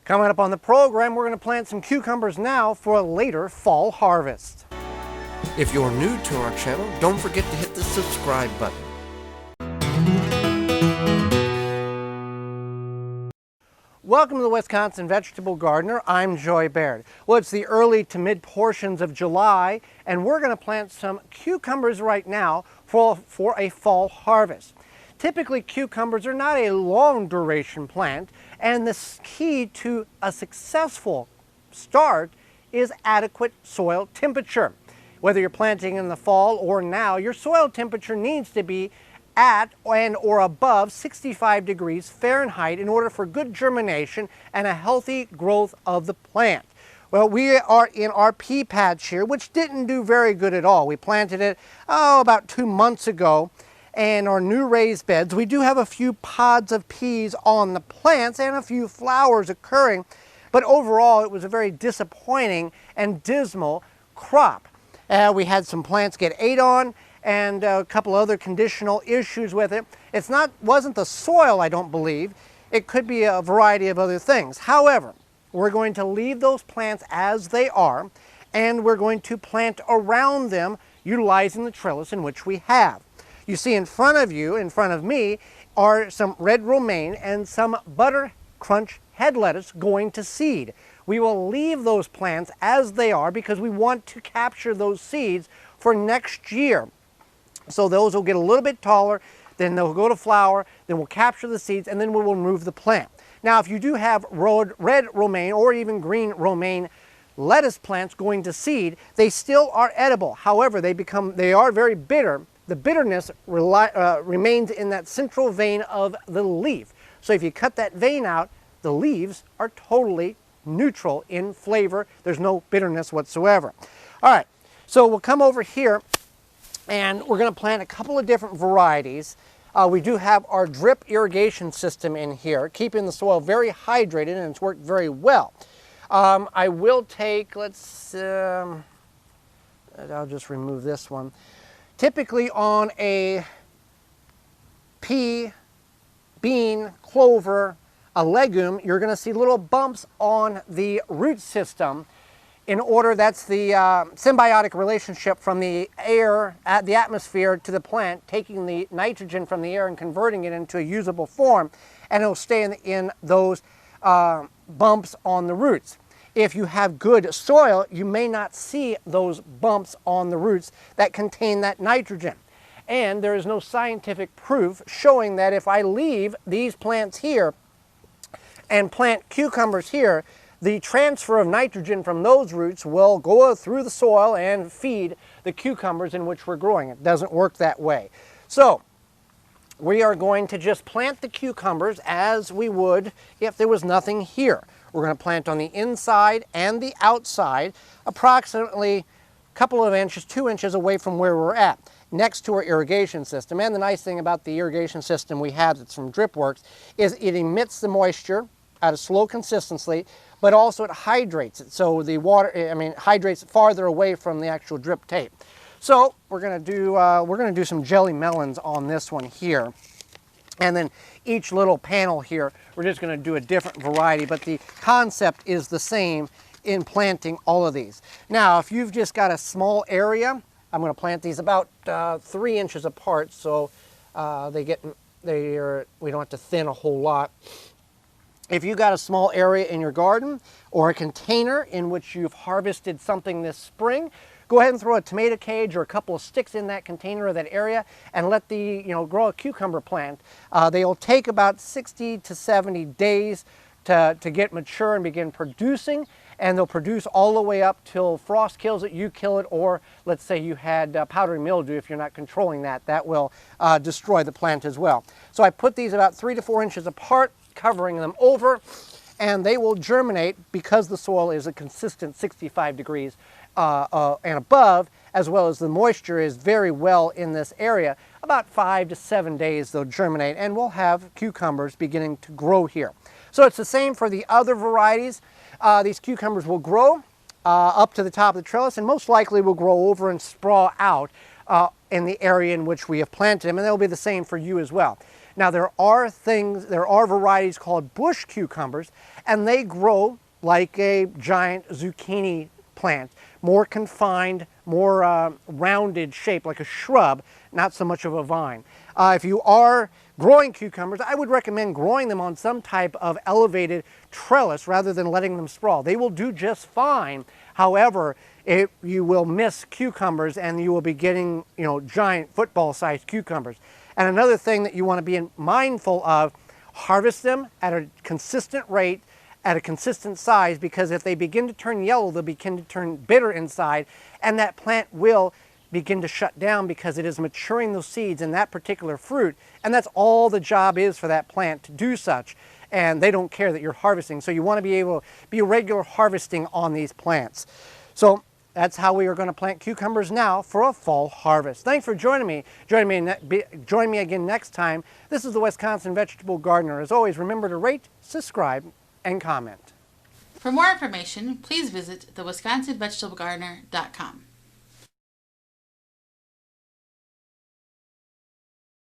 Coming up on the program, we're going to plant some cucumbers now for a later fall harvest. If you're new to our channel, don't forget to hit the subscribe button. Welcome to the Wisconsin Vegetable Gardener. I'm Joy Baird. Well, it's the early to mid portions of July, and we're going to plant some cucumbers right now for a fall harvest. Typically, cucumbers are not a long duration plant, and the key to a successful start is adequate soil temperature. Whether you're planting in the fall or now, your soil temperature needs to be at and or above 65 degrees Fahrenheit in order for good germination and a healthy growth of the plant. Well, we are in our pea patch here, which didn't do very good at all. We planted it, about 2 months ago, and our new raised beds. We do have a few pods of peas on the plants and a few flowers occurring, but overall it was a very disappointing and dismal crop. We had some plants get ate on, and a couple other conditional issues with it. Wasn't the soil, I don't believe. It could be a variety of other things. However, we're going to leave those plants as they are, and we're going to plant around them utilizing the trellis in which we have. You see in front of me, are some red romaine and some butter crunch head lettuce going to seed. We will leave those plants as they are because we want to capture those seeds for next year. So those will get a little bit taller, then they'll go to flower, then we'll capture the seeds, and then we will remove the plant. Now, if you do have red romaine or even green romaine lettuce plants going to seed, they still are edible. However, they are very bitter. The bitterness remains in that central vein of the leaf. So if you cut that vein out, the leaves are totally neutral in flavor. There's no bitterness whatsoever. All right, so we'll come over here, and we're going to plant a couple of different varieties. We do have our drip irrigation system in here, keeping the soil very hydrated, and it's worked very well. I will take, I'll just remove this one. Typically on a pea, bean, clover, a legume, you're going to see little bumps on the root system. That's the symbiotic relationship from the air, the atmosphere to the plant, taking the nitrogen from the air and converting it into a usable form, and it'll stay in those bumps on the roots. If you have good soil, you may not see those bumps on the roots that contain that nitrogen. And there is no scientific proof showing that if I leave these plants here and plant cucumbers here, the transfer of nitrogen from those roots will go through the soil and feed the cucumbers in which we're growing. It doesn't work that way. So we are going to just plant the cucumbers as we would if there was nothing here. We're going to plant on the inside and the outside, approximately a couple of inches, 2 inches away from where we're at, next to our irrigation system. And the nice thing about the irrigation system we have that's from DripWorks is it emits the moisture at a slow consistency, but also it hydrates it. So the water, hydrates it farther away from the actual drip tape. So we're going to do some jelly melons on this one here. And then each little panel here, we're just going to do a different variety, but the concept is the same in planting all of these. Now, if you've just got a small area, I'm going to plant these about 3 inches apart, so we don't have to thin a whole lot. If you've got a small area in your garden or a container in which you've harvested something this spring, go ahead and throw a tomato cage or a couple of sticks in that container or that area and let grow a cucumber plant. They'll take about 60 to 70 days to get mature and begin producing, and they'll produce all the way up till frost kills it, you kill it, or let's say you had powdery mildew. If you're not controlling that, that will destroy the plant as well. So I put these about 3 to 4 inches apart, covering them over, and they will germinate because the soil is a consistent 65 degrees and above, as well as the moisture is very well in this area. About 5 to 7 days they'll germinate, and we'll have cucumbers beginning to grow here. So it's the same for the other varieties. These cucumbers will grow up to the top of the trellis, and most likely will grow over and sprawl out in the area in which we have planted them, and they'll be the same for you as well. Now there are varieties called bush cucumbers, and they grow like a giant zucchini plant, more confined, more rounded shape, like a shrub, not so much of a vine. If you are growing cucumbers, I would recommend growing them on some type of elevated trellis rather than letting them sprawl. They will do just fine. However, you will miss cucumbers and you will be getting, giant football-sized cucumbers. And another thing that you want to be mindful of, harvest them at a consistent rate, at a consistent size, because if they begin to turn yellow, they'll begin to turn bitter inside, and that plant will begin to shut down because it is maturing those seeds in that particular fruit, and that's all the job is for that plant, to do such, and they don't care that you're harvesting. So you want to be able to be regular harvesting on these plants. So that's how we are going to plant cucumbers now for a fall harvest. Thanks for joining me. Join me again next time. This is the Wisconsin Vegetable Gardener. As always, remember to rate, subscribe, and comment. For more information, please visit thewisconsinvegetablegardener.com.